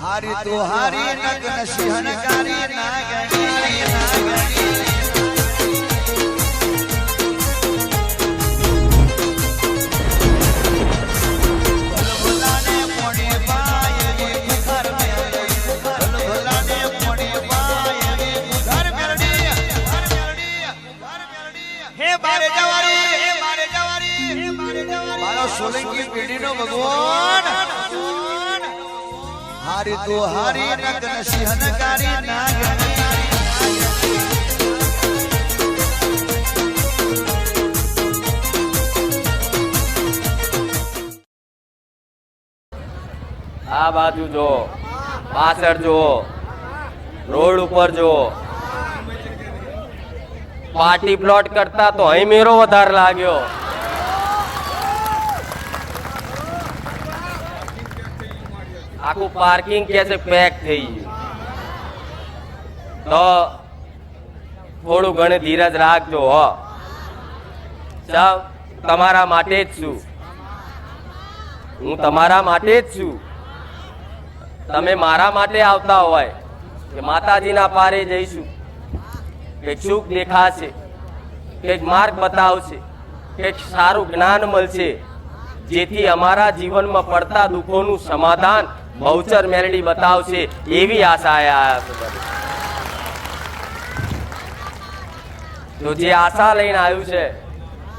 हारी तो हारी नग नशिहनकारी नागणी सोलंकी पेढ़ी नो भगवान हारी तो हारी नग नशिहनकारी नागणी आ बाजू जो पाछळ जो रोड ऊपर जो पार्टी प्लॉट करता तो અહીં મેરો વધાર લાગ્યો આખું પાર્કિંગ કેસે પેક થઈ ગયું તો થોડું ઘણું ધીરજ રાખજો હો સાવ તમારા માટે જ છું હું તમારા માટે જ છું તમે મારા માટે આવતા હોય કે માતાજીના પારે જઈશું કંઈક સુખ દેખાશે કંઈક માર્ગ બતાવશે કંઈક સારું જ્ઞાન મળશે જેથી અમારા જીવનમાં પડતા દુઃખોનું સમાધાન બહુચર મેલડી બતાવશે એવી આશા આયા તો જે આશા લઈને આવ્યું છે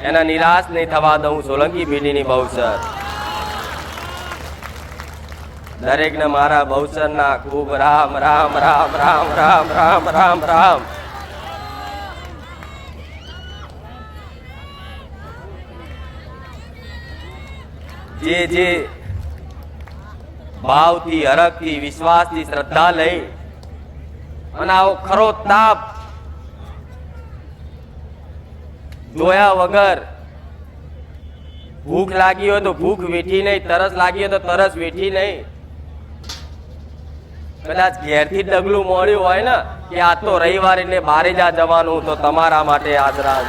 એના નિરાશ નહીં થવા દઉં સોલંકી પેઢીની બહુચર દરેક ને મારા બહુચર ના ખૂબ રામ રામ રામ રામ રામ રામ રામ રામ જે જે ભાવથી હરખથી વિશ્વાસથી શ્રદ્ધા લઈ અને આવો ખરો તાપ જોયા વગર ભૂખ લાગી હોય તો ભૂખ વેઠી નહીં તરસ લાગી હોય તો તરસ વેઠી નહીં કદાચ ઘેરથી ડગલું મળ્યું હોય ને કે આ તો રવિવાર એટલે બારે જા જવાનું તો તમારા માટે આદરા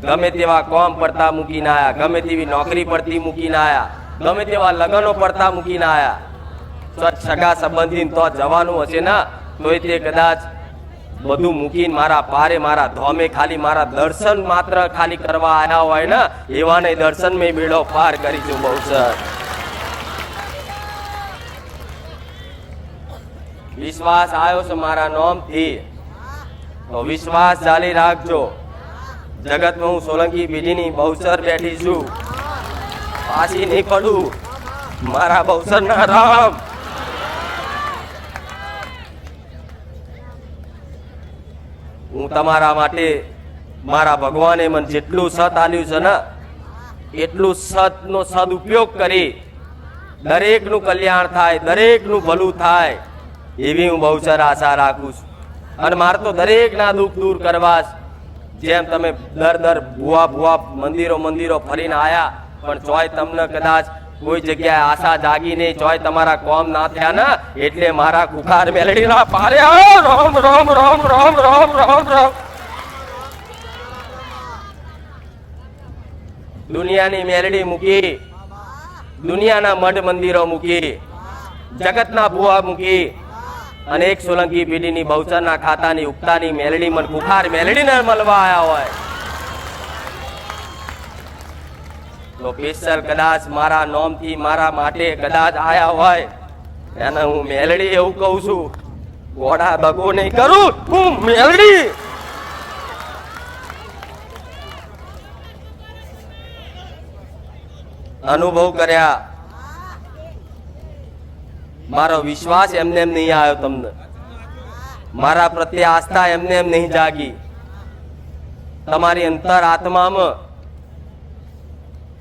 ગમે તેવા કોમ પડતા મૂકીને આયા ગમે તેવી નોકરી પડતી મૂકીને આયા ગમે તેવા લગ્નો પડતા મૂકીને આયા સ્વચ્છ સગા સંબંધી તો જવાનું હશે ને તોય તે કદાચ બધું મૂકીને મારા પારે મારા ધોમે ખાલી મારા દર્શન માત્ર ખાલી કરવા આવ્યા હોય ને એવાને દર્શન મેં બેડો પાર કરીશું બહુચર વિશ્વાસ આવ્યો છે મારા નોમથી તો વિશ્વાસ ચાલી રાખજો જગતમાં હું સોલંકી પેઢીની બહુચર બેઠી છું પાછી નહીં પડું મારા બહુચર ના રામ હું તમારા માટે મારા ભગવાને મને જેટલું સત આલ્યું છે ને એટલું સતનો સદુપયોગ કરી દરેકનું કલ્યાણ થાય દરેકનું ભલું થાય એવી હું બહુચર આશા રાખું છું અને મારે તો દરેકના દુઃખ દૂર કરવા જેમ તમે દર ભુવા મંદિરો ફરીને આયા પણ ચોય તમને કદાચ કોઈ જગ્યાએ આશા જાગી નહીં ચોય તમારા કોમ ના થયા ને એટલે મારા કુખાર મેલડીના પારે રામ રામ રામ રામ રામ રામ રામ દુનિયાની મેલડી મૂકી દુનિયાના મઢ મંદિરો મૂકી જગતના ભુવા મૂકી અને એક સોલંકી પેઢીની બહુચરના ખાતાની ઉગતાની મેલડી મન કુખાર મેલડીને મળવા આવ્યા હોય તો પેશર કદાચ મારા નોમથી મારા માટે કદાચ આયા હોય એને હું મેલડી એવું કહું છું ઘોડા બગો નહીં કરું હું મેલડી અનુભવ કર્યા મારો વિશ્વાસ એમને એમ નહીં આવ્યો તમને મારા પ્રત્યે આસ્થા એમને એમ નહીં જાગી તમારી અંતર આત્મામાં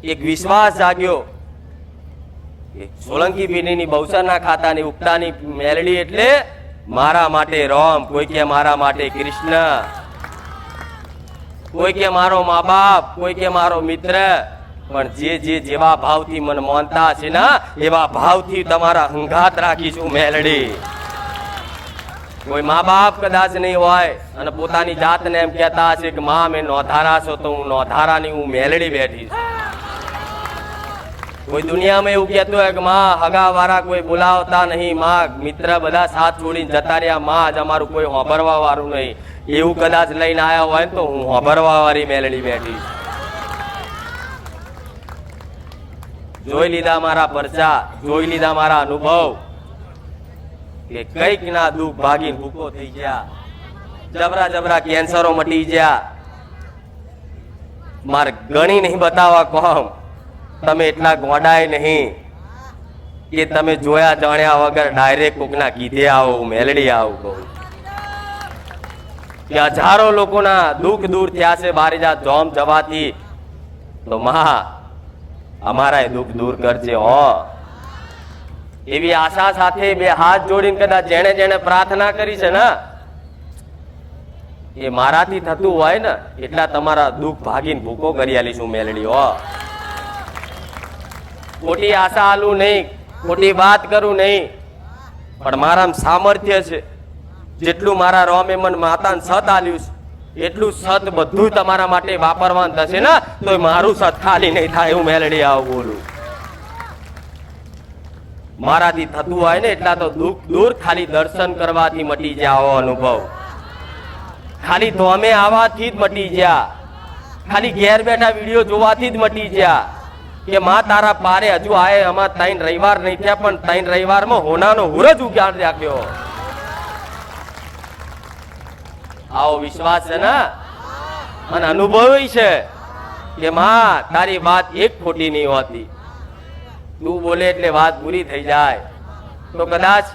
એક વિશ્વાસ જાગ્યો સોલંકી પેઢીની બહુચરના ખાતાની ઉગતાની મેલડી એટલે મારા માટે રામ કોઈ કે મારા માટે કૃષ્ણ કોઈ કે મારો મા બાપ કોઈ કે મારો મિત્ર પણ જે જેવા ભાવથી મને માનતા છે ને એવા ભાવથી તમારા હંગાત રાખીશું મેલડી કોઈ મા બાપ કદાચ નહીં હોય અને પોતાની જાતને એમ કહેતા હશે કે માં મેં નોધારા છો તો હું નોધારાની હું મેલડી બેઠી છું કોઈ દુનિયામાં એવું કહેતું હોય કે માં હગા વાળા કોઈ બોલાવતા નહીં, માં મિત્ર બધા સાથ છોડીને જતા રહ્યા, માં આજ અમારું કોઈ હોભરવા વાળું નહીં, એવું કદાચ લઈને આવ્યા હોય ને તો હું હોભરવા વાળી મેલડી બેઠી છું. જોઈ લીધા મારા પરચા, જોઈ લીધા મારા અનુભવ કે કઈક ના દુઃખ ભાગીને ભૂકો થઈ ગયા, જબરા જબરા કેન્સરો મટી ગયા. મારે ગણી નહીં બતાવવા કોમ, તમે એટલા ગોડાય નહીં કે તમે જોયા જાણ્યા વગર ડાયરેક્ટ કોકના કીધે આવો મેલડી આવું કહું કે હજારો લોકોના દુઃખ દૂર થયા છે બારીજા જોમ જવાથી. તો માં અમારા દુઃખ દૂર કરજે હો, એવી આશા સાથે બે હાથ જોડીને કદાચ જેણે જેણે પ્રાર્થના કરી છે ને એ મારાથી થતું હોય ને એટલા તમારા દુઃખ ભાગીને ભૂકો કરી આલીશું મેલડી હો. ખોટી આશા આલું નહીં, ખોટી વાત કરું નહીં, પણ મારામાં સામર્થ્ય છે. જેટલું મારા રોમે મન માતાને સત આલ્યું છે એટલું સત બધું તમારા માટે વાપરવાનું થશે ને તો મારું સત ખાલી નહીં થાય એવું મેલડી આવું બોલું. મારાથી થતું હોય ને એટલા તો દુઃખ દૂર ખાલી દર્શન કરવાથી મટી જાય આવો અનુભવ, ખાલી ધોમે આવવાથી જ મટી ગયા, ખાલી ઘેર બેઠા વિડીયો જોવાથી જ મટી ગયા કે માં તારા પારે હજુ આયે અમાર 3 રવિવાર નહીં થયા પણ 3 રવિવારમાં હોનાનો હુરજ ઉગાડ રાખ્યો. આવો વિશ્વાસ છે ને અને અનુભવ છે કે માં તારી વાત એક ખોટી નહીં હોતી, તું બોલે એટલે વાત પૂરી થઈ જાય. તો કદાચ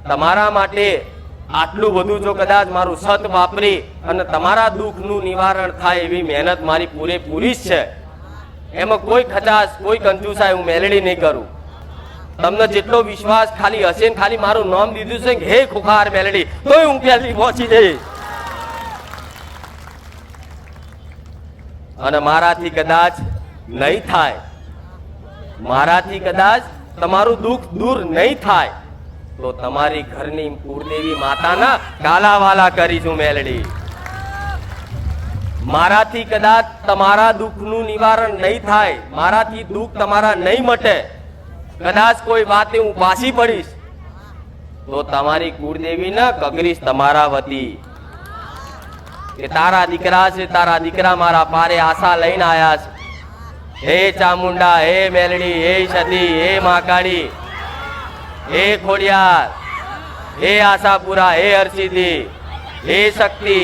તમારા માટે આટલું બધું જો કદાચ મારું સત વાપરી અને તમારા દુઃખનું નિવારણ થાય એવી મહેનત મારી પૂરેપૂરી જ છે. એમાં કોઈ ખચાશ કોઈ કંજુસાઈ હું મેલડી નહીં કરું. તમને જેટલો વિશ્વાસ ખાલી હશે ને ખાલી મારું નામ દીધું છે કે હે ખુખાર મેલડી તોય હું પહેલી પહોંચી જઈશ. અને મારાથી કદાચ નહીં થાય, મારાથી કદાચ તમારું દુઃખ દૂર નહીં થાય તો તમારી ઘરની કુળદેવી માતાના કાલાવાલા કરીશું મેલડી. મારાથી કદાચ તમારા દુઃખનું નિવારણ નહીં થાય, મારાથી દુઃખ તમારા નહીં મટે, કદાચ કોઈ વાતે હું પાછી પડીશ તો તમારી કુળદેવીને કગરીશ તમારા વતી કે તારા દીકરા છે, તારા દીકરા મારા પારે આશા લઈને આયા છે. હે ચામુંડા, હે મેલડી, હે સતી, હે મહાકાળી, હે ખોડિયાર, હે આશાપુરા, હે હરસિદ્ધિ, હે શક્તિ,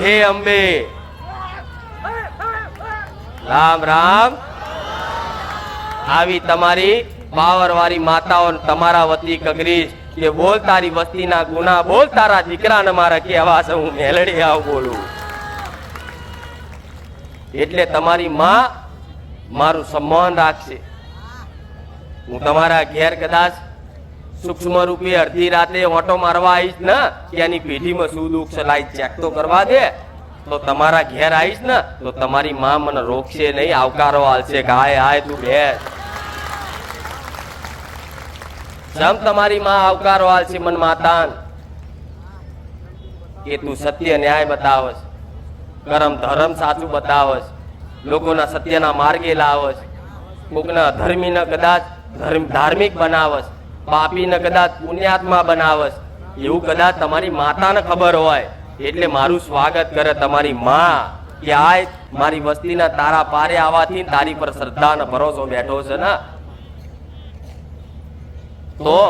હે અંબે, રામ રામ. આવી તમારી પાવર વાળી માતાઓ તમારા વતી કગરીશ કે બોલ તારી વસ્તીના ગુના, બોલ તારા દીકરાને મારા કેવા છે હું મેલડી આવું બોલું. એટલે તમારી માં મારું સન્માન રાખશે. હું તમારા ઘેર કદાચ સૂક્ષ્મ રૂપે અડધી રાતે ઓટો મારવા આવીશ ને કે એની પેઢીમાં શું દુઃખ છે લાઈ ચેક તો કરવા દે, તો તમારા ઘેર આવીશ ને તો તમારી માં મને રોકશે નહીં, આવકારો આલશે કે હાય હાય તું બેસ. જેમ તમારી માં આવકારો આલશે મન માતાન કે તું સત્ય ન્યાય બતાવસ, કરમ ધર્મ સાચું બતાવસ, લોકોના સત્યના માર્ગે લાવસ, કોકના અધર્મીને કદાચ ધાર્મિક બનાવસ, પાપીને કદાચ પુણ્યાત્મા બનાવસ, એવું કદાચ તમારી માતાને ખબર હોય એટલે મારું સ્વાગત કરે તમારી માં કે આય મારી વસ્તીના તારા પારે આવવાથી તારી પર શ્રદ્ધા અને ભરોસો બેઠો છે ને તો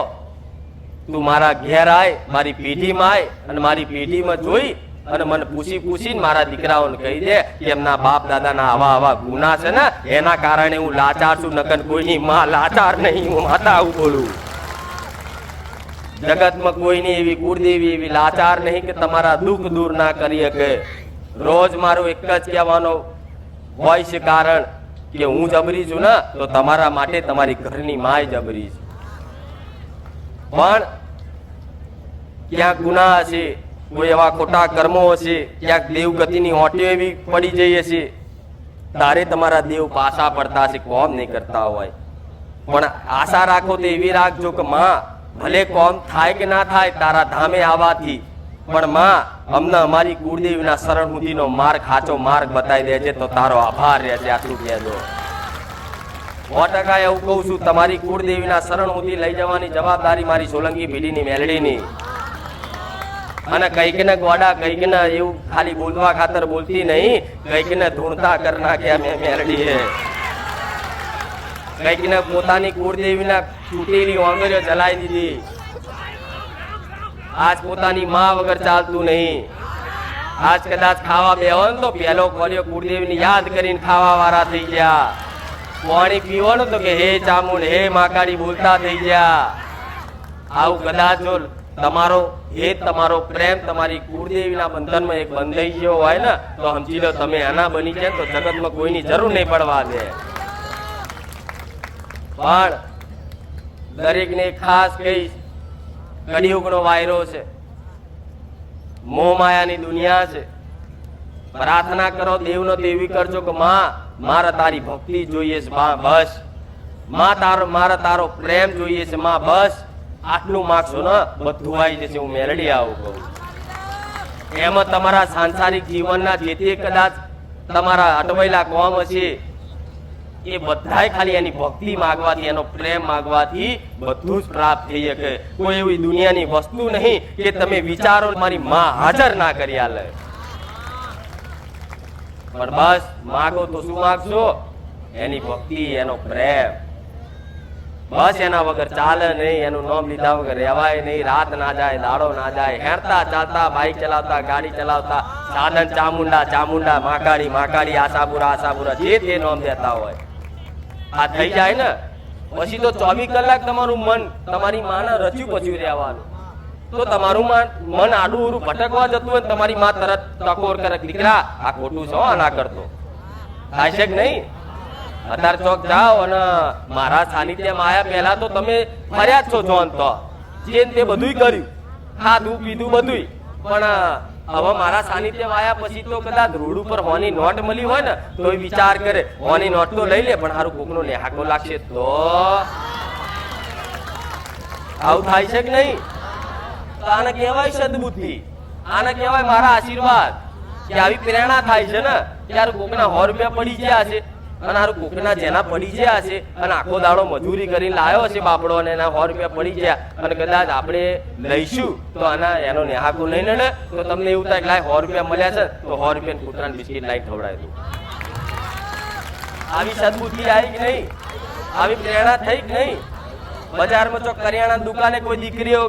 તું મારા ઘેર આય, મારી પેઢીમાં આય અને મારી પેઢીમાં જોઈ અને મને પૂછીને મારા દીકરાઓને કહી દે કે એમના બાપ દાદાના આવા ગુના છે ને એના કારણે હું લાચાર છું, નકર કોઈની માં લાચાર નહીં, હું માતા આવું બોલું. જગતમાં કોઈની એવી કુળદેવી એવી લાચાર નહીં કે તમારા દુઃખ દૂર ના કરી શકે. રોજ મારું એક જ કહેવાનો હોય છે કારણ કે હું જબરી છું ને તો તમારા માટે તમારી ઘરની માય જબરી છે. પણ ક્યાંક ગુના હશે, કોઈ એવા ખોટા કર્મો હશે, ક્યાંક દેવગતિની હોટીઓ એવી પડી જઈ હશે, તારે તમારા દેવ પાછા પડતા હશે, કોમ નહીં કરતા હોય. પણ આશા રાખો તો એવી રાખજો કે માં ભલે કોમ થાય કે ના થાય તારા ધામે આવવાથી, પણ માં અમને અમારી કુળદેવીના શરણ સુધીનો માર્ગ, સાચો માર્ગ બતાવી દેજે તો તારો આભાર રહેશે. આટલું કહેજો. 100% એવું કહું છું, તમારી કુળદેવીના શરણ સુધી લઈ જવાની જવાબદારી મારી સોલંકી પેઢીની મેલડીની. અને કઈક ને ગોડા કઈક ને એવું ખાલી બોલવા ખાતર બોલતી નહીં, કઈક ને ધૂણતા કર નાખ્યા મેં મેલડીએ. કઈક ને પોતાની કુળદેવીના તૂટેલી આંગળીઓ જલાઈ દીધી. આજ પોતાની માં વગર ચાલતું નહીં. આજ કદાચ ખાવા બેહો ને તો પેલો કોલિયો કુળદેવીને યાદ કરીને ખાવા વાળા થઈ ગયા. પાણી પીવાનું તો કે હે ચામુંડ હે માકાડી બોલતા થઈ ગયા. આવું કદાચ જો તમારો પ્રેમ તમારી કુળદેવીના બંધનમાં એક બંધાઈ ગયો હોય ને તો સમજી લો તમે આના બની જાય તો જગતમાં કોઈની જરૂર નહીં પડવા દે. પણ દરેકને ખાસ કહીશ, કળિયુગનો વાયરો છે, મોહ માયાની દુનિયા છે. પ્રાર્થના કરો, દેવનો દેવી કરજો કે માં મારે તારી ભક્તિ જોઈએ છે માં, બસ માં મારે તારો પ્રેમ જોઈએ છે માં, બસ આટલું માગશો ને બધું આવી જશે. હું મેલડી આવું કહું. એમાં તમારા સાંસારિક જીવનના જે તે કદાચ તમારા અટવાયેલા કોમ હશે એ બધાય ખાલી એની ભક્તિ માગવાથી, એનો પ્રેમ માગવાથી બધું જ પ્રાપ્ત થઈ શકે. કોઈ એવી દુનિયાની વસ્તુ નહીં કે તમે વિચારો મારી માં હાજર ના કરી આલે. પણ બસ માગો તો શું માગશો? એની ભક્તિ, એનો પ્રેમ. બસ એના વગર ચાલે નહીં, એનું નામ લીધા વગર રહેવાય નહીં. રાત ના જાય, દાડો ના જાય, હેરતા ચાલતા, બાઈક ચલાવતા, ગાડી ચલાવતા, સાધન ચામુંડા ચામુંડા, માકાડી માકાડી, આશાપુરા આશાપુરા, જે તે નામ દેતા હોય. આ થઈ જાય ને પછી તો 24 કલાક તમારું મન તમારી માના રચ્યું પચ્યું રહેવાનું. તો તમારું મન આડું ઉડું ભટકવા જતું હોય, તમારી માં તરત ટકોર કરે, દીકરા આ ખોટું છે આ ના કરતો. થાય છે કે નહીં? અત્યારે ચોક જાઓ અને મારા સાનિધ્યમાં આયા પહેલા તો તમે ફર્યા જ છો જોન, તો જે તે બધું કર્યું, ખાધું પીધું બધું. પણ હવે મારા સાનિધ્યમાં આયા પછી તો કદાચ રોડ ઉપર હોની નોટ મળી હોય ને તો એ વિચાર કરે હોની નોટ તો લઈ લે, પણ સારું કોકનો નેહાકો લાગશે તો. આવું થાય છે કે નહીં? તો આને કહેવાય સદબુદ્ધિ, આને કહેવાય મારા આશીર્વાદ. કે આવી પ્રેરણા થાય છે ને ત્યારે કોકના 100 રૂપિયા પડી ગયા છે અને હારું કોકના જેના પડી ગયા છે અને આખો દાડો મજૂરી કરીને લાવ્યો છે બાપડો અને એના 100 રૂપિયા પડી ગયા અને કદાચ આપણે લઈશું તો એનો નેહાકો લઈને ને તો તમને એવું થાય કે લાય 100 રૂપિયા મળ્યા છે તો 100 રૂપિયા કૂતરાને બિસ્કીટ લાઈ ખવડાવી દઉં. આવી સદબુદ્ધિ આવી કે નહીં? આવી પ્રેરણા થઈ કે નહીં? બજારમાં ચોક કરિયાણા દુકાને કોઈ દીકરીઓ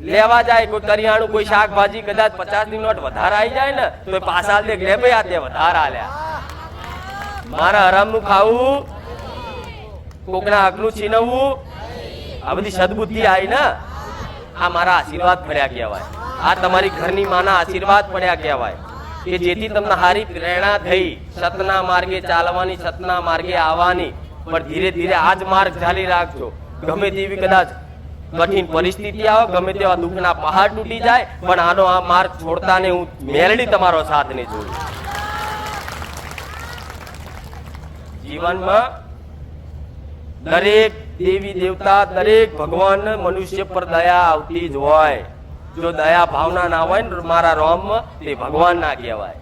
લેવા જાય, કોઈ કરિયાણું કોઈ શાકભાજી કદાચ 50 ની નોટ વધારે આવી જાય ને તો પાછા દે લે ભાઈ આ તે વધારે આલ્યા. મારા હરામનું ખાવું, કોકના હકનું છીનવવું, આ બધી સદબુદ્ધિ આવી ને આ મારા આશીર્વાદ પડ્યા કહેવાય. આ તમારી ઘરની માના આશીર્વાદ પડ્યા કહેવાય કે જેથી તમને સારી પ્રેરણા થઈ સતના માર્ગે ચાલવાની, સતના માર્ગે આવવાની. પણ ધીરે ધીરે આ જ માર્ગ ચાલી રાખજો. ગમે તેવી કદાચ કઠિન પરિસ્થિતિ આવે, ગમે તેવા દુઃખના પહાડ તૂટી જાય, પણ આનો આ માર્ગ છોડતા ને હું મેલડી તમારો સાથ ને જોઉં. જીવનમાં દરેક દેવી દેવતા, દરેક ભગવાન મનુષ્ય પર દયા આવતી જ હોય. જો દયા ભાવના ના હોય ને મારા રોમમાં તે ભગવાન ના કહેવાય.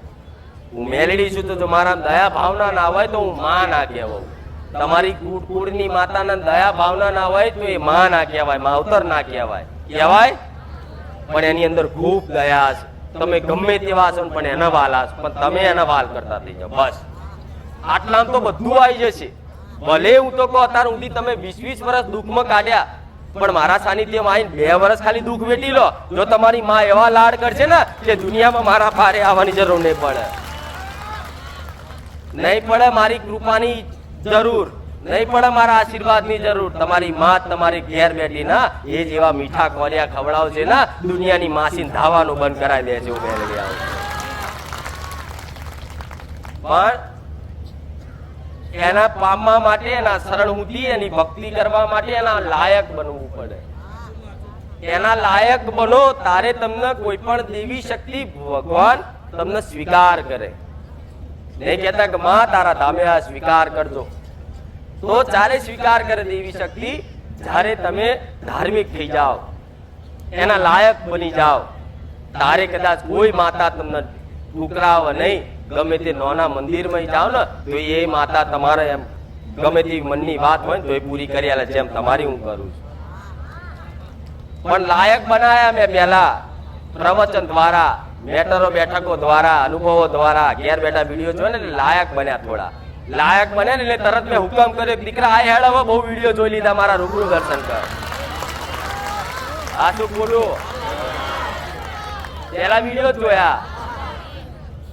હું મેલડી છું તો જો મારા દયા ભાવના ના હોય તો હું માં ના કહેવાઉં. તમારી કુળની માતાના દયા ભાવના ના હોય તો એ માં ના કહેવાય, માવતર ના કહેવાય. કહેવાય પણ એની અંદર ખૂબ દયા છે. તમે ગમે તેવા છો પણ એના વાલા છો, પણ તમે એના વાલ કરતા થઈ જાઓ. બસ આટલામ તો બધું આવી જશે. ભલે હું તો કહું અત્યાર સુધી તમે 20-20 વર્ષ દુઃખમાં કાઢ્યા, પણ મારા સાનિધ્યમાં આવીને 2 વર્ષ ખાલી દુઃખ વેઠી લો. જો તમારી માં એવા લાડ કરશે ને કે દુનિયામાં મારા પારે આવવાની જરૂર નહીં પડે. નહીં પડે મારી કૃપાની જરૂર, નહીં પડે મારા આશીર્વાદની જરૂર. તમારી માં તમારી ઘેર બેઠી ના એ જેવા મીઠા કોલિયા ખવડાવશે ને દુનિયાની માસીને ધાવાનું બંધ કરાવી દે છે. પણ એના પામવા માટે, એના શરણમુક્તિ, એની ભક્તિ કરવા માટે એના લાયક બનવું પડે. એના લાયક બનો તારે તમને કોઈ પણ દેવી શક્તિ ભગવાન તમને સ્વીકાર કરે. નહીં કહેતા કે માં તારા ધામે આ સ્વીકાર કરજો, તો ચાલે સ્વીકાર કરે દેવી શક્તિ જ્યારે તમે ધાર્મિક થઈ જાઓ, એના લાયક બની જાઓ. તારે કદાચ કોઈ માતા તમને ઠુકરાવે નહીં. ગમે તે નાના મંદિરમાં જાઓ ને તો એ માતા તમારે એમ ગમે તે મનની વાત હોય ને તો એ પૂરી કરી આલે, જેમ તમારી હું કરું છું. પણ લાયક બનાયા મેં પહેલા પ્રવચન દ્વારા, મેટરો બેઠકો દ્વારા, અનુભવો દ્વારા, ઘેર બેઠા વિડીયો જોઈને એટલે લાયક બન્યા. થોડા લાયક બન્યા ને એટલે તરત મેં હુકમ કર્યો, દીકરા આ હેડ હવે બહુ વિડીયો જોઈ લીધા, મારા રૂબરૂ દર્શન કર. આ શું ખોટું? પેલા વિડીયો જોયા,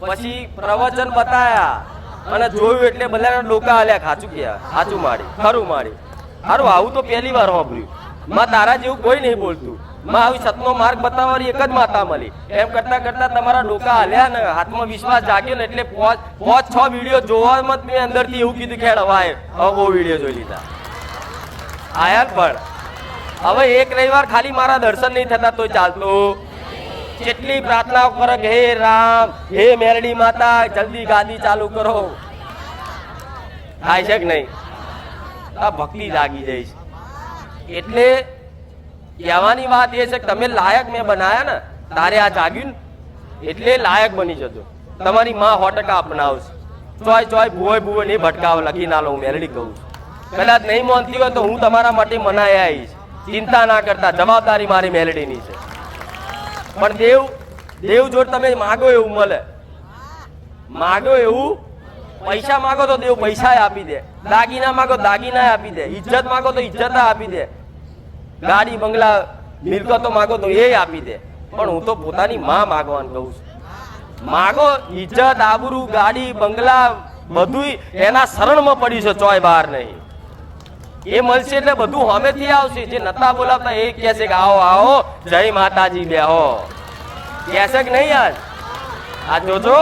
પછી પ્રવચન બતાયા અને જોયું એટલે બધાના ડોકા હાલ્યા, ખાચું કે ખાચું માડી, ખરું માડી. સારું, આવું તો પહેલી વાર સાંભળ્યું. માં તારા જેવું કોઈ નહીં બોલતું. માં આવી સતનો માર્ગ બતાવવાની એક જ માતા મળી. એમ કરતા કરતા તમારા ડોકા હાલ્યા ને હાથમાં વિશ્વાસ જાગ્યો ને એટલે 5-6 વિડીયો જોવામાં મેં અંદરથી એવું કીધું કે હેડ હવે બહુ વિડીયો જોઈ લીધા. આયા પણ હવે એક રવિવાર ખાલી મારા દર્શન નહીં થતા તોય ચાલતું. કેટલી પ્રાર્થનાઓ કરે કે હે રામ, હે મેરડી માતા, જલ્દી ગાદી ચાલુ કરો. થાય છે કે નહીં? આ ભક્તિ જાગી જાય છે. એટલે કહેવાની વાત એ છે કે તમે લાયક મેં બનાયા ને, તારે આ જાગ્યું ને એટલે લાયક બની જજો. તમારી માં 100% અપનાવશે. ચોય ભૂવો નહીં ભટકાવ લખી ના લો. હું મેરડી કહું છું, કદાચ નહીં માનતી હોય તો હું તમારા માટે મનાયા આવીશ. ચિંતા ના કરતા, જવાબદારી મારી મેલડીની છે. પણ દેવ જોડ તમે માગો એવું મળે. માગો એવું, પૈસા માગો તો દેવ પૈસા આપી દે, દાગીના માગો દાગીના આપી દે, ઇજ્જત માગો તો ઇજ્જત આપી દે, ગાડી બંગલા મિલકતો માગો તો એ આપી દે. પણ હું તો પોતાની માં માગવાનું કહું છું. માગો ઇજ્જત, આબરૂ, ગાડી બંગલા બધું એના શરણમાં પડી છે, ચોય બહાર નહીં. એ મળશે એટલે બધું સામેથી આવશે. જે નતા બોલાવતા એ કહે છે કે આવો આવો, જય માતાજી બેહો, કહેશે કે નહીં? આ જોજો,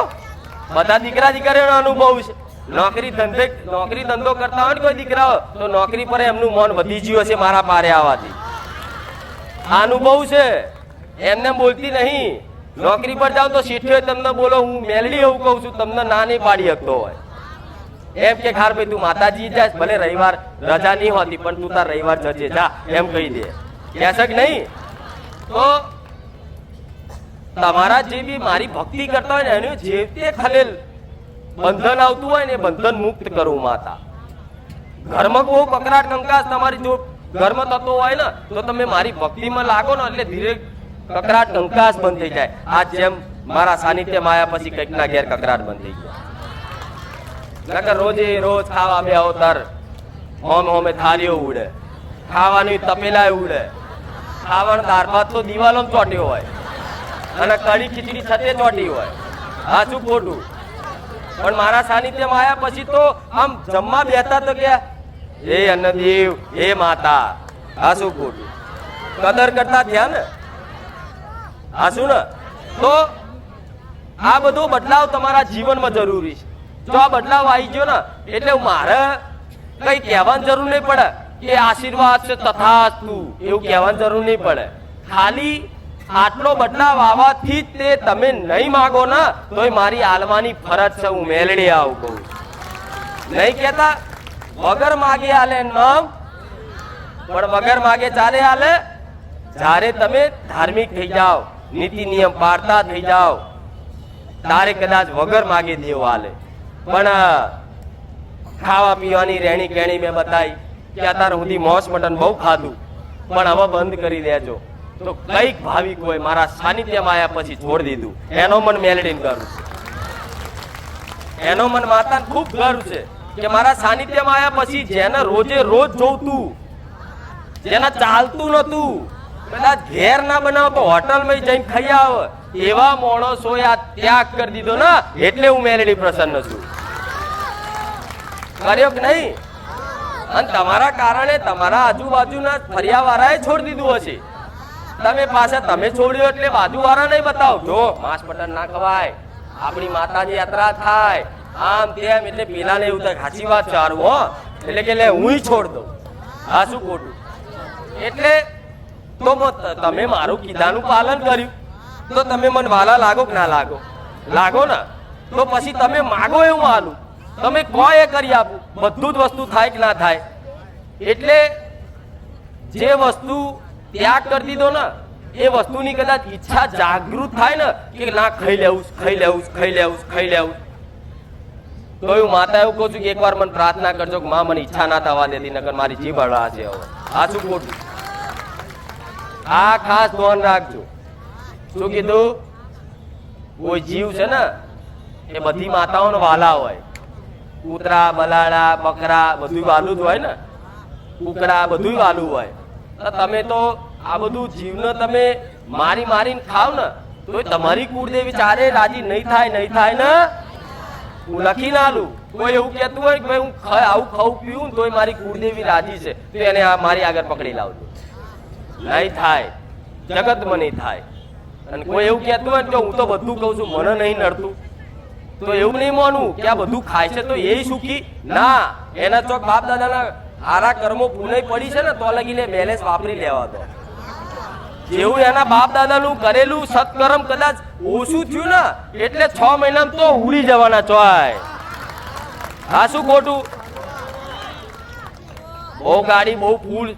બધા દીકરા દીકરીઓનો અનુભવ છે. નોકરી ધંધો કરતા હોય ને કોઈ દીકરાઓ તો નોકરી પર એમનું મન વધી ગયું હશે મારા પારે આવવાથી. આ અનુભવ છે, એમને બોલતી નહીં. નોકરી પર જાવ તો શેઠીઓ તમને બોલો, હું મેલડી એવું કહું છું, તમને ના નહીં પાડી શકતો હોય. એમ કે ખાર ભાઈ તું માતાજી જાય, ભલે રવિવાર રજા નહીં હોતી પણ તું તાર રવિવાર જજે જા, એમ કહી દે. કહેશે કે નહીં? તો તમારા જે બી મારી ભક્તિ કરતા હોય ને એનું જે તે ખલેલ બંધન આવતું હોય ને એ બંધન મુક્ત કરું માતા. ઘરમાં બહુ કકરાટ કંકાસ તમારી જો ઘરમાં થતો હોય ને તો તમે મારી ભક્તિમાં લાગો ને એટલે ધીરે કકરાટ કંકાસ બંધ થઈ જાય. આ જેમ મારા સાનિધ્યમાં આવ્યા પછી કંઈક ના ઘેર કકરાટ બંધ થઈ ગયા. નકર રોજે રોજ ખાવા બે અવતાર હોમે થાળીઓ ઉડે, ખાવાની તપેલા ઉડે, ખાવાનું દાળ ભાત તો દિવાલો ચોટ્યો હોય અને કઢી ખીચડી છતે ચોટી હોય. હા શું ખોટું? પણ મારા સાનિધ્યમાં આવ્યા પછી તો આમ જમવા બેઠા તો કે હે અન્નદેવ, હે માતા. હા શું ખોટું? કદર કરતા થયા ને. હા શું ને? તો આ બધો બદલાવ તમારા જીવનમાં જરૂરી છે. જો આ બદલાવ આવી ગયો ને એટલે મારે કઈ કહેવાની જરૂર નહીં પડે કે આશીર્વાદ છે તથાસ્તુ, એવું કહેવાની જરૂર નહીં પડે. ખાલી આટલો બદલાવ આવવાથી જ તે તમે નહીં માગો ને તોય મારી આલવાની ફરજ છે. હું મેલડી આવું કહું, નહીં કેતા વગર માગે આલે નામ, પણ વગર માગે ચાલે આલે. જ્યારે તમે ધાર્મિક થઈ જાઓ, નીતિ નિયમ પાળતા થઈ જાઓ, તારે કદાચ વગર માગે દેવ આલે. પણ ખાવા પીવાની રહેણી કેણી મેં બતાવી કે અત્યાર સુધી મોસ મટન બહુ ખાધું પણ હવે બંધ કરી દેજો. તો કઈક ભાવિક હોય મારા સાનિધ્યમાં આવ્યા પછી છોડી દીધું, એનો મન મેલડીને ગર્વ છે, એનો મન માતાને ખૂબ ગર્વ છે કે મારા સાનિધ્યમાં આવ્યા પછી જેને રોજે રોજ જોવતું, જેને ચાલતું નતું, કદાચ ઘેર ના બનાવો તો હોટલમાં જઈને ખાઈ આવે એવા માણસો આ ત્યાગ કરી દીધો ને એટલે હું મેલડી પ્રસન્ન છું. કર્યો કે નહીં? અને તમારા કારણે તમારા આજુબાજુના ફરિયા વાળાએ છોડી દીધું હશે. તમે પાછા તમે છોડ્યો એટલે બાજુ વાળા નહીં બતાવો જો માંસ મટન ના ખવાય, આપણી માતાજી યાત્રા થાય, આમ તેમ. એટલે પેલા ને એવું થાય સાચી વાત સારું હો, એટલે કે હું છોડ દઉં. હા શું ખોટું? એટલે તો તમે મારું કીધાનું પાલન કર્યું તો તમે મને વાલા લાગો કે ના લાગો? લાગો ને. તો પછી તમે માગો એવું આલું, તમે કહો એ કરી આપું. બધું જ વસ્તુ થાય કે ના થાય. એટલે જે વસ્તુ ત્યાગ કરી દીધો ને એ વસ્તુની કદાચ ઈચ્છા જાગૃત થાય ને કે ના ખાઈ લેવું ખાઈ લેવું ખાઈ લેવું ખાઈ લેવું, તો હું માતા એવું કહું છું કે એકવાર મને પ્રાર્થના કરજો કે માં મને ઈચ્છા ના થવા દેતી, નકર મારી જીભ હળવા છે. હવે આ શું ખોટું? આ ખાસ ધ્યાન રાખજો. શું કીધું? કોઈ જીવ છે ને એ બધી માતાઓનો વાલા હોય. કૂતરા, બલાડા, બકરા બધું વાલું જ હોય ને, કુકડા બધું વાલું હોય. તો તમે તો આ બધું જીવને તમે મારી મારીને ખાવ ને તો તમારી કુળદેવી ચારે રાજી નહીં થાય ને. હું લખી ના લઉં. કોઈ એવું કહેતું હોય કે ભાઈ હું આવું ખાઉં પીવું તોય મારી કુળદેવી રાજી છે, તો એને મારી આગળ પકડી લાવજો. નહીં થાય, જગતમાં નહીં થાય. અને કોઈ એવું કહેતું હોય કે હું તો બધું કહું છું મને નહીં નડતું, તો એવું નહીં માનવું કે આ બધું ખાય છે તો એ સુખી ના. એના ચોક બાપ દાદાના હારા કર્મો પુનઃ પડી છે ને તો લગીને બેલેન્સ વાપરી લેવા દો. જેવું એના બાપ દાદાનું કરેલું સત્કર્મ કદાચ ઓછું થયું ને એટલે 6 મહિનામાં તો ઉડી જવાના ચોય. હા શું ખોટું? બહુ ગાડી બહુ ફૂલ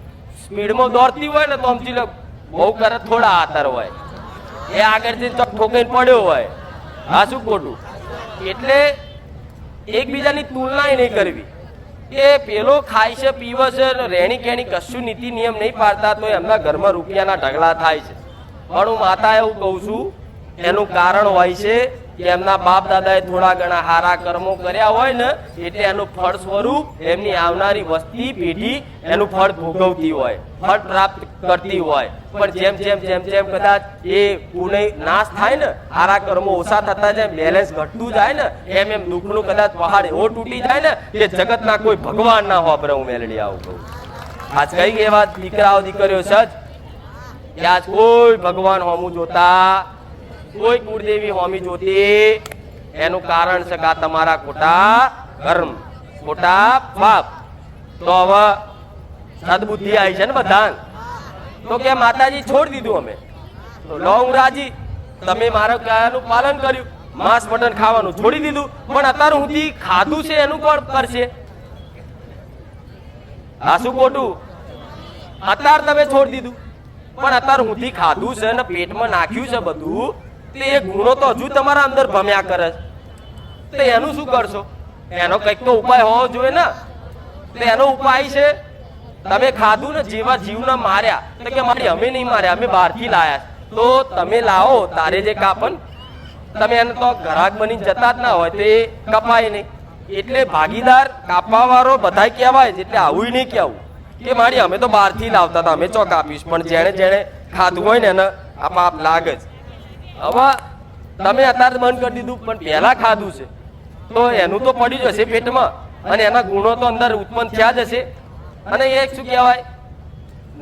સ્પીડમાં દોડતી હોય ને તો સમજી લો બહુ કરે થોડા આતર હોય, એ આગળથી ઠોકાઈને પડ્યો હોય. હા શું ખોટું? એટલે એકબીજાની તુલના નહીં કરવી કે પેલો ખાય છે પીવે છે રેણી કેણી કશું નીતિ નિયમ નહીં પાડતા તો એમના ઘરમાં રૂપિયાના ઢગલા થાય છે. પણ હું માતા એવું કહું છું એનું કારણ હોય છે કે એમના બાપ દાદાએ થોડા ઘણા હારા કર્મો કર્યા હોય ને એટલે એનું ફળ સ્વરૂપ એમની આવનારી વસ્તી પેઢી એનું ફળ ભોગવતી હોય, ફળ પ્રાપ્ત કરતી હોય. પણ જેમ જેમ જેમ જેમ કદાચ એ પુણ્ય નાશ થાય ને, હારા કર્મો ઓછા થતા જાય, બેલેન્સ ઘટતું જાય ને, એમ એમ દુઃખનું કદાચ પહાડ એવો તૂટી જાય ને કે જગતના કોઈ ભગવાન ના હોપરે. હું મેલડી આવું કહું. આજ કઈ એવા દીકરાઓ દીકરીઓ છે કે આજ કોઈ ભગવાન હોમું જોતા, કોઈ કુળદેવી હોમી જોતી. એનું કારણ છે કે આ તમારા ખોટા કર્મ, ખોટા પાપ. તો હવે સદબુદ્ધિ આવી છે ને બધા, તો કે માતાજી છોડી દીધું અમે તો લો હું રાજી, તમે મારા કયાનું પાલન કર્યું, માંસ મટન ખાવાનું છોડી દીધું, પણ અત્યારે સુધી ખાધું છે એનું કોણ કરશે? આ શું ખોટું? અત્યારે તમે છોડી દીધું પણ અત્યારે સુધી ખાધું છે ને પેટમાં નાખ્યું છે બધું, તો એ ગુણો તો હજુ તમારા અંદર ભમ્યા કરે છે. તો એનું શું કરશો? એનો કંઈક તો ઉપાય હોવો જોઈએ ને. તો એનો ઉપાય છે તમે ખાધું ને જેવા જીવને માર્યા, તો કે મારી અમે નહીં માર્યા, અમે બહારથી લાયા. તો તમે લાવો તારે જે કાપન, તમે એને તો ઘરાક બનીને જતા જ ના હોય તો એ કપાય નહીં. એટલે ભાગીદાર કાપવા વાળો બધા કહેવાય છે. એટલે આવું નહીં કહેવું કે મારી અમે તો બહારથી લાવતા હતા અમે ચોક આપીશ, પણ જેણે જેણે ખાધું હોય ને એને આ પાપ લાગે જ. હવે તમે અત્યારે બંધ કરી દીધું પણ પહેલા ખાધું છે તો એનું તો પડી જશે પેટમાં અને એના ગુણો તો અંદર ઉત્પન્ન થયા જ હશે. અને એ શું કહેવાય?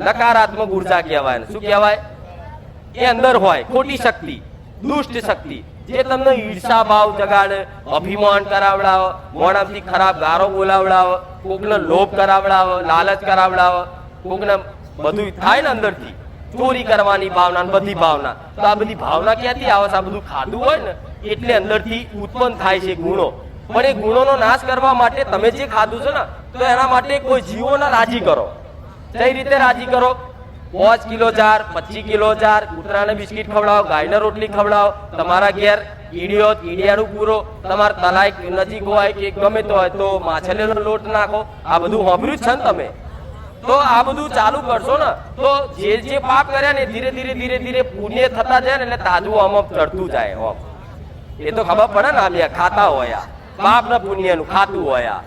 નકારાત્મક ઉર્જા કહેવાય. શું કહેવાય? એ અંદર હોય ખોટી શક્તિ, દુષ્ટ શક્તિ, જે તમને ઈર્ષા ભાવ જગાડે, અભિમાન કરાવડાવે, મોઢામાંથી ખરાબ ગારો બોલાવડાવે, કોકને લોભ કરાવડાવે, લાલચ કરાવડાવે, કોકને બધું થાય ને અંદરથી ચોરી કરવાની ભાવના, બધી ભાવના. તો આ બધી ભાવના ક્યાંથી આવે છે? આ બધું ખાધું હોય ને એટલે અંદરથી ઉત્પન્ન થાય છે ગુણો. પણ એ ગુણોનો નાશ કરવા માટે તમે જે ખાધું છે ને તો એના માટે કોઈ જીવોને રાજી કરો. કઈ રીતે રાજી કરો? 5 કિલો જાર, 25 કિલો જાર, કૂતરાને બિસ્કીટ ખવડાવો, ગાયને રોટલી ખવડાવો, તમારા ઘેર કીડીઓ કીડિયાનું પૂરો, તમારા તલાઈ નજીક હોય કે ગમે તો હોય તો માછલીનો લોટ નાખો. આ બધું સાંભળ્યું છે ને તમે? તો આ બધું ચાલુ કરશો ને તો જે જે પાપ કર્યા ને ધીરે ધીરે ધીરે ધીરે પુણ્ય થતા જાય ને એટલે તાજું આમ ચડતું જાય. એ તો ખબર પડે ને, આ ખાતા હોય પાપ ને પુણ્ય નું ખાતું હોય.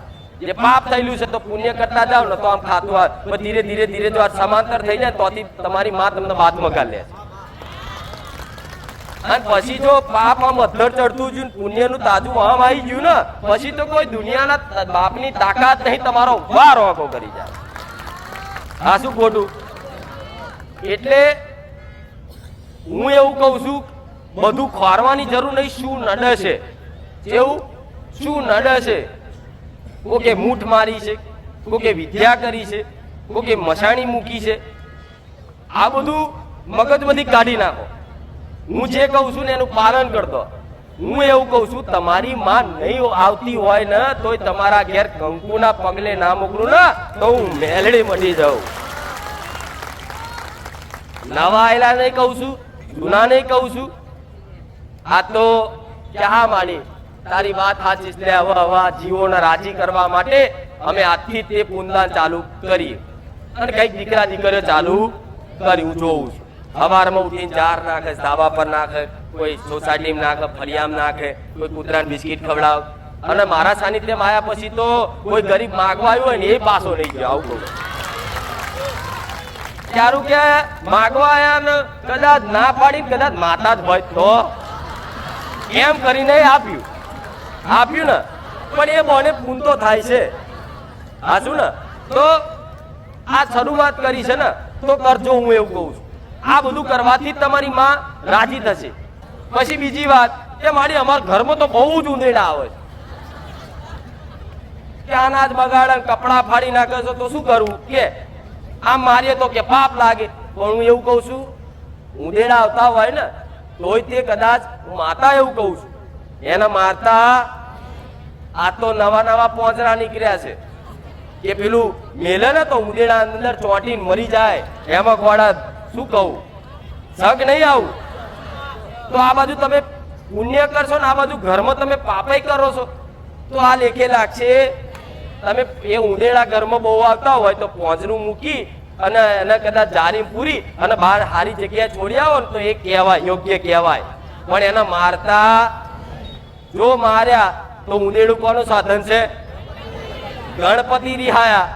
જે પાપ થયેલું છે તો પુણ્ય કરતા જાવ ને તો આમ ખાતું હોય, પણ ધીરે ધીરે ધીરે જો આ સમાંતર થઈ જાય તોથી તમારી માં તમને બાથમાં ગાલે છે. અને પછી જો પાપ આમ અધર ચડતું ગયું, પુણ્ય નું તાજું આમ આવી ગયું ને પછી તો કોઈ દુનિયાના બાપની તાકાત નહીં, તમારો વાર વાંકો કરી જાય. આ શું ખોટું? એટલે હું એવું કઉ છું બધું ખોરવાની જરૂર નહીં. શું નડે છે? કેવું શું નડે છે? કોકે મૂઠ મારી છે, કોકે વિદ્યા કરી છે, કોકે મસાણી મૂકી છે. આ બધું મગજમાંથી કાઢી નાખો. હું જે કહું છું ને એનું પાલન કરતો. હું એવું કહું છું તમારી માં નહીં આવતી હોય ને તોય તમારા ઘેર કંકુના પગલે ના મોકલું ને તો હું મેલડી મટી જાઉં. નવા આયેલા નહીં કહું છું, જૂના નહીં કહું છું. આ તો ચા માની તારી વાત સાચી છે. હવે આ જીવોને રાજી કરવા માટે અમે આજથી તે પૂનદાન ચાલુ કરીએ અને કઈક દીકરા દીકરીઓ ચાલુ કરી. હું જોઉં છું સવારમાં ઉઠીને જાર નાખે, ધાબા પર નાખે, કોઈ સોસાયટીમાં નાખે, ફળિયામાં નાખે, કોઈ કૂતરાને બિસ્કિટ ખવડાવ. અને મારા સાનિધ્યમાં આવ્યા પછી તો કોઈ ગરીબ માગવા આવ્યો હોય ને એ પાછો નહીં ગયો. આવું કહું ત્યારું કે માગવા આયા ને કદાચ ના પાડી, કદાચ માતા જ હોય તો એમ કરીને આપ્યું ને, પણ એ બોને પૂન તો થાય છે. હા શું ને, તો આ શરૂઆત કરી છે ને તો કરજો. હું એવું કહું છું આ બધું કરવાથી તમારી માં રાજી થશે. પછી બીજી વાત કે મારી અમારા ઘરમાં તો બહુ જ ઉંદેડા આવે છે કે અનાજ બગાડે, કપડા ફાડી નાખે છે, તો શું કરવું કે આમ મારીએ તો કે પાપ લાગે. પણ હું એવું કહું છું ઉંદેડા આવતા હોય ને તોય તે કદાચ હું માતા એવું કહું છું એને મારતા આ તો નવા પોંચરા નીકળ્યા છે કે પેલું મેલે ને તો ઉંદેડા અંદર ચોંટીને મરી જાય. એમાં ગોળા શું કહું સગ નહીં આવું. તો આ બાજુ તમે પુણ્ય કરશો ને આ બાજુ ઘરમાં તમે પાપય કરો છો તો આ લેખે લાગશે. તમે એ ઉંદેડા ઘરમાં બહુ આવતા હોય તો પોંચરું મૂકી અને એને કદાચ જારી પૂરી અને બહાર સારી જગ્યાએ છોડી આવો ને તો એ કહેવાય, યોગ્ય કહેવાય. પણ એને મારતા જો માર્યા તો ઉંદેડું કોનું સાધન છે? ગણપતિ રિહાયા.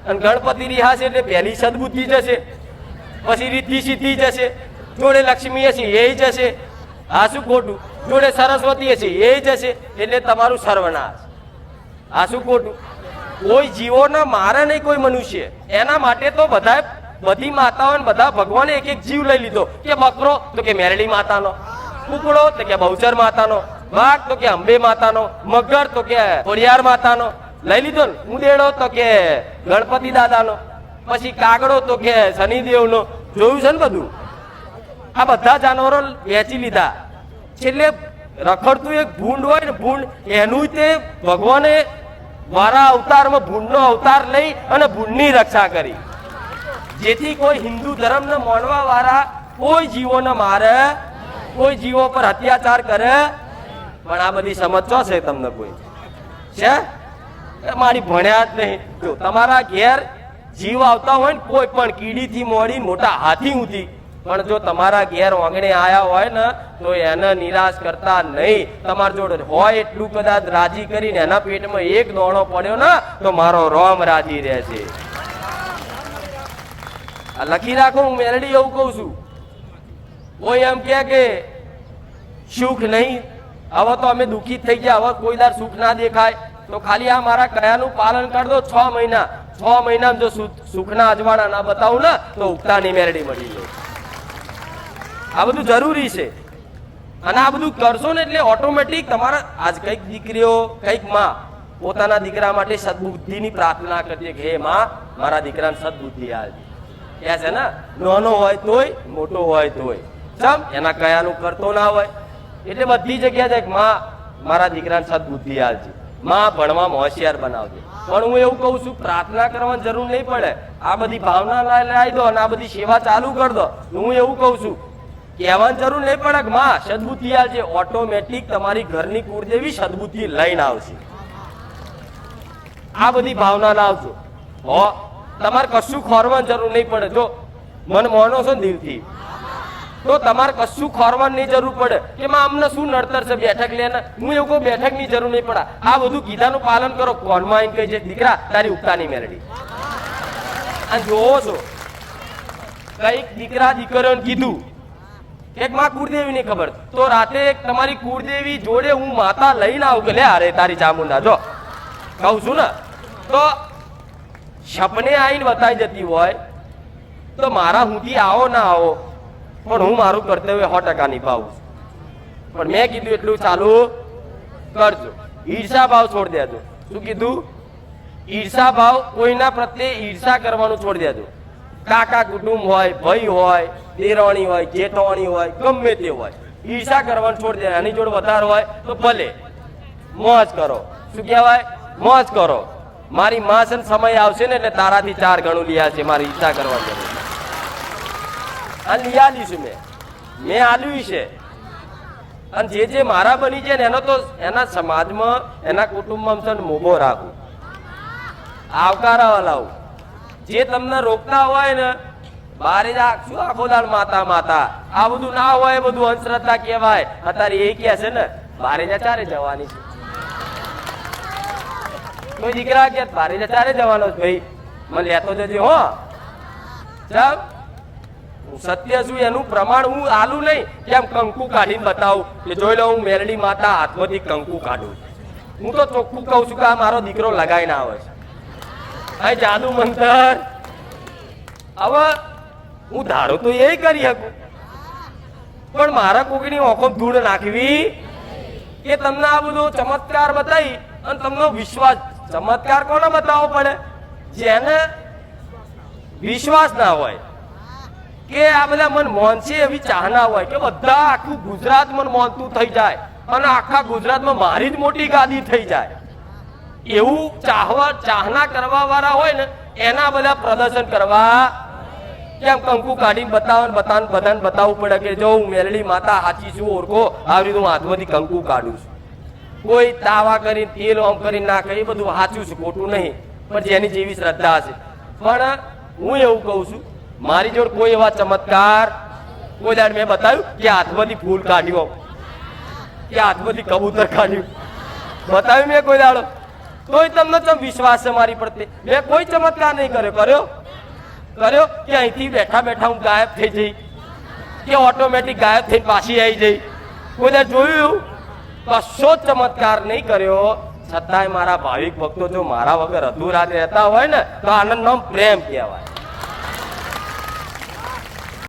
અને ગણપતિ રિહાશે એટલે પહેલી સદબુદ્ધિ જશે, પછી રીતિ સીધી જશે, જોડે લક્ષ્મી હશે એ જશે. આ શું ખોટું? જોડે સરસ્વતી હશે એ જશે, એટલે તમારું સર્વનાશ. આ શું ખોટું? કોઈ જીવોને મારે નહીં કોઈ મનુષ્ય. એના માટે તો બધી માતાઓ બધા ભગવાને એક એક જીવ લઈ લીધો. કે બકરો તો કે મેરડી માતાનો, કુકડો તો કે બહુચર માતાનો, વાઘ તો કે અંબે માતાનો, મગર તો કે ખોડિયાર માતાનો લઈ લીધો ને, ઉંદેડો તો કે ગણપતિ દાદાનો, પછી કાગડો તો કે શનિદેવનો. જોયું છે ને બધું? આ બધા જાનવરો વેચી લીધા. છેલ્લે રખડતું એક ભૂંડ હોય ને, ભૂંડ એનું તે ભગવાને મારા અવતારમાં ભૂંડનો અવતાર લઈ અને ભૂંડની રક્ષા કરી, જેથી કોઈ હિન્દુ ધર્મને માનવા વાળા કોઈ જીવોને મારે, કોઈ જીવો પર અત્યાચાર કરે. પણ આ બધી સમજ ચો છે તમને? કોઈ છે? મારી ભણ્યા જ નહીં. જો તમારા ઘેર જીવ આવતા હોય ને કોઈ પણ કીડીથી મોડી મોટા હાથી ઊંધી, પણ જો તમારા ઘેર આંગણે આયા હોય ને તો એને નિરાશ કરતા નહીં. તમારા જોડે હોય એટલું કદાચ રાજી કરીને એના પેટમાં એક દોણો પડ્યો ને તો મારો રોમ રાજી રહે છે. આ લખી રાખો. હું મેલડી એવું કહું છું. કોઈ એમ કે સુખ નહીં, હવે તો અમે દુઃખી થઈ ગયા, હવે કોઈ દર સુખ ના દેખાય, તો ખાલી આ મારા કયાનું પાલન કરી દો 6 મહિના. 6 મહિનામાં જો સુખના અજવાળા ના બતાવું ને તો ઉગતાની મેરડી મળી જાય. આ બધું જરૂરી છે. અને આ બધું કરશો ને એટલે ઓટોમેટિક તમારા આજ કઈક દીકરીઓ, કઈક માં પોતાના દીકરા માટે સદબુદ્ધિની પ્રાર્થના કરતી કે હે માં મારા દીકરાને સદબુદ્ધિ આપજે. કે છે ને નાનો હોય તોય, મોટો હોય તોય, ચમ એના કયાનું કરતો ના હોય એટલે બધી જગ્યાએ જાય માં મારા દીકરાને સદબુદ્ધિ આપજે, માં ભણવામાં હોશિયાર બનાવજે. પણ હું એવું કહું છું પ્રાર્થના કરવાની જરૂર નહીં પડે. આ બધી ભાવના લાવી દો અને આ બધી સેવા ચાલુ કરી દો. હું એવું કહું છું કહેવાની જરૂર નહીં પડે કે માં સદબુદ્ધિ આવજે. ઓટોમેટિક તમારી ઘરની કુળદેવી સદબુદ્ધિ લઈને આવશે. આ બધી ભાવના લાવજો. હો તમારે કશું ખોરવાની જરૂર નહીં પડે. જો મને માનો છો ને દિલથી તો તમારે કશું ખોરવાની નહીં જરૂર પડે કે માં અમને શું નડતર છે બેઠક લે. હું એવું કહું બેઠક ની જરૂર નહીં પડે. આ બધું કીધાનું પાલન કરો. કોનમાં આવીને કહી છે દીકરા તારી ઉગતાની મેરડી. આ જોવો છો કઈક દીકરા દીકરીઓને કીધું એક માં કુળદેવી ની ખબર તો રાતે તમારી કુળદેવી જોડે હું માતા લઈને આવું કે લે અરે તારી ચામુંડા જો કહું છું ને તો સપને આવીને બતાવી જતી હોય તો મારા હુંથી આવો ના આવો પણ હું મારું કર્તવ્ય 100% નિભાવું છું. પણ મેં કીધું એટલું ચાલુ કરજો. ઈર્ષા ભાવ છોડી દેજો. શું કીધું? ઈર્ષા ભાવ કોઈના પ્રત્યે ઈર્ષા કરવાનું છોડી દેજો. કાકા કુટુંબ હોય, ભાઈ હોય, દેરાણી હોય, જેઠાણી હોય, ગમે તે હોય, ઈર્ષા કરવાનું છોડી દે. એની જોડે વધારે હોય તો ભલે મોજ કરો. શું કહેવાય? મોજ કરો. મારી માં છે ને સમય આવશે ને એટલે તારાથી 4 ગણું લઈ આવશે. મારી ઈચ્છા કરવાની જરૂર. આ લઈ આલીશું મેં આલ્યું છે. અને જે મારા બની છે ને એનો તો એના સમાજમાં એના કુટુંબમાં છે ને મોભો રાખું, આવકારવા લાવું. જે તમને રોકતા હોય ને બારે જા શું આખો દાડ માતા માતા આ બધું ના હોય, બધું અંધશ્રદ્ધા કહેવાય. અત્યારે એ કહે છે ને બારે જા ચારે જવાની છે. કોઈ દીકરા કે બારે જા ચારે જવાનો છે, ભાઈ મને લેતો જજે હો. ચાલ સત્ય શું એનું પ્રમાણ હું આલું નહીં કેમ કંકુ કાઢીને બતાવું કે જોઈ લો હું મેરડી માતા હાથમાંથી કંકુ કાઢું. હું તો ચોખ્ખું કહું છું કે આ મારો દીકરો લગાઈને આવે છે. આ જાદુ મંતર હવે હું ધારો તો એ કરી શકું, પણ મારા કોકની ઓખો ધૂળ નાખવી કે તમને આ બધો ચમત્કાર બતાવી અને તમને વિશ્વાસ. ચમત્કાર કોને બતાવવો પડે? જેને વિશ્વાસ ના હોય કે આ બધા મન મોનશે એવી ચાહના હોય કે બધા આખું ગુજરાત મન મોનતું થઈ જાય અને આખા ગુજરાતમાં મારી જ મોટી ગાદી થઈ જાય, એવું ચાહના કરવા વાળા હોય ને એના બધા પ્રદર્શન કરવા. કેમ કંકુ કાઢીને બધાને બતાવવું પડે કે જો હું મેલડી માતા સાચી છું, ઓળખો આવી રીતે હું હાથમાંથી કંકુ કાઢું છું. કોઈ દાવા કરી તેલ આમ કરી નાખે એ બધું સાચું છે, ખોટું નહીં, પણ જેની જેવી શ્રદ્ધા હશે. પણ હું એવું કહું છું મારી જોડે કોઈ એવા ચમત્કાર કોઈ દાડ મેં બતાવ્યું કે હાથમાંથી ફૂલ કાઢ્યું કે હાથમાંથી કબૂતર કાઢ્યું બતાવ્યું મેં કોઈ દાડો? તોય તમને ચમ વિશ્વાસ છે મારી પ્રત્યે? મેં કોઈ ચમત્કાર નહીં કર્યો કે અહીંથી બેઠા બેઠા હું ગાયબ થઈ જઈ કે ઓટોમેટિક ગાયબ થઈને પાછી આવી જઈ? કોઈ દાડ જોયું? કશો ચમત્કાર નહીં કર્યો. છતાંય મારા ભાવિક ભક્તો જો મારા વગર અધૂરા રહેતા હોય ને તો આનંદ નામ પ્રેમ કહેવાય.